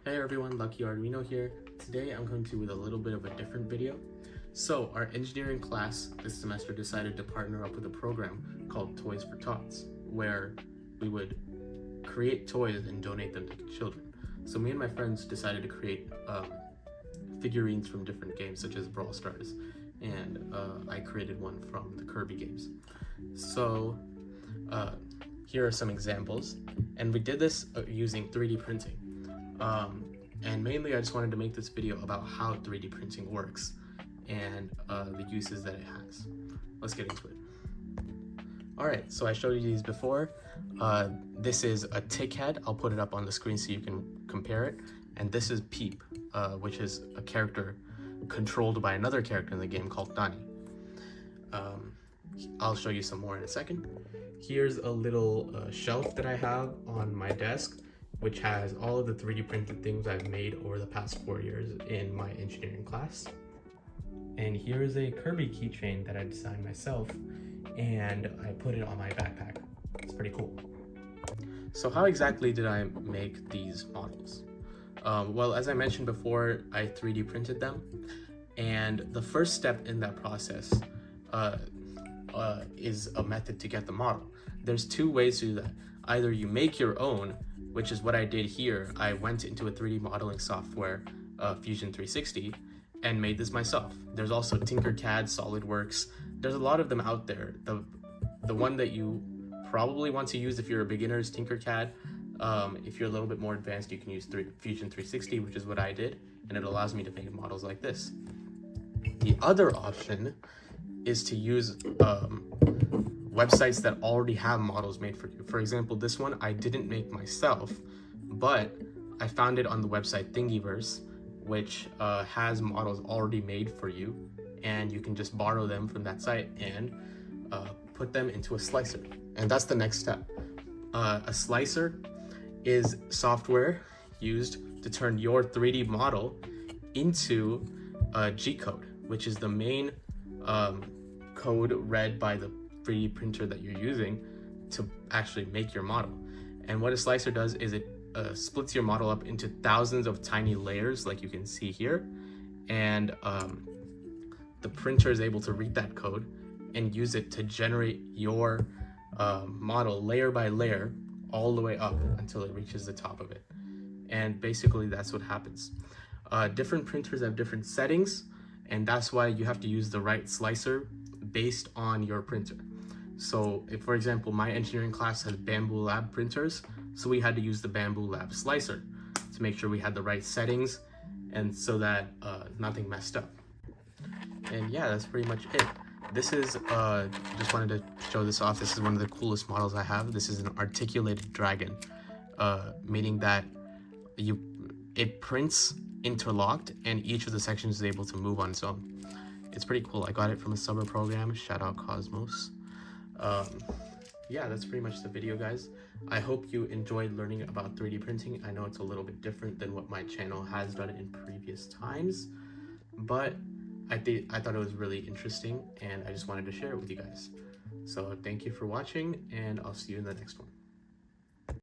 Hey everyone, Lucky Arduino here. Today I'm coming to you with a little bit of a different video. So our engineering class this semester decided to partner up with a program called Toys for Tots, where we would create toys and donate them to children. So me and my friends decided to create figurines from different games such as Brawl Stars, and I created one from the Kirby games. So here are some examples, and we did this using 3D printing. And mainly I just wanted to make this video about how 3D printing works and the uses that it has. Let's get into it. Alright, so I showed you these before. This is a tick head. I'll put it up on the screen so you can compare it. And this is Peep, which is a character controlled by another character in the game called Nani. I'll show you some more in a second. Here's a little shelf that I have on my desk, which has all of the 3D printed things I've made over the past 4 years in my engineering class. And here is a Kirby keychain that I designed myself, and I put it on my backpack. It's pretty cool. So how exactly did I make these models? Well, as I mentioned before, I 3D printed them, and the first step in that process is a method to get the model. There's two ways to do that. Either you make your own, which is what I did here. I went into a 3D modeling software, Fusion 360, and made this myself. There's also Tinkercad, SolidWorks. There's a lot of them out there. The one that you probably want to use if you're a beginner is Tinkercad. If you're a little bit more advanced, you can use Fusion 360, which is what I did, and it allows me to make models like this. The other option is to use websites that already have models made for you. For example, this one I didn't make myself, but I found it on the website Thingiverse, which has models already made for you, and you can just borrow them from that site and put them into a slicer. And that's the next step. A slicer is software used to turn your 3D model into G-code, which is the main code read by the 3D printer that you're using to actually make your model. And what a slicer does is it splits your model up into thousands of tiny layers, like you can see here, and the printer is able to read that code and use it to generate your model layer by layer all the way up until it reaches the top of it. And basically that's what happens. Different printers have different settings, and that's why you have to use the right slicer based on your printer. So if, for example, my engineering class has Bambu Lab printers, so we had to use the Bambu Lab slicer to make sure we had the right settings and so that nothing messed up. And yeah, that's pretty much it. This is, just wanted to show this off. This is one of the coolest models I have. This is an articulated dragon, meaning that it prints interlocked and each of the sections is able to move on its own. It's pretty cool. I got it from a summer program. Shout out Cosmos. Yeah, that's pretty much the video, guys. I hope you enjoyed learning about 3D printing. I know it's a little bit different than what my channel has done in previous times, but I thought it was really interesting, and I just wanted to share it with you guys. So thank you for watching, and I'll see you in the next one.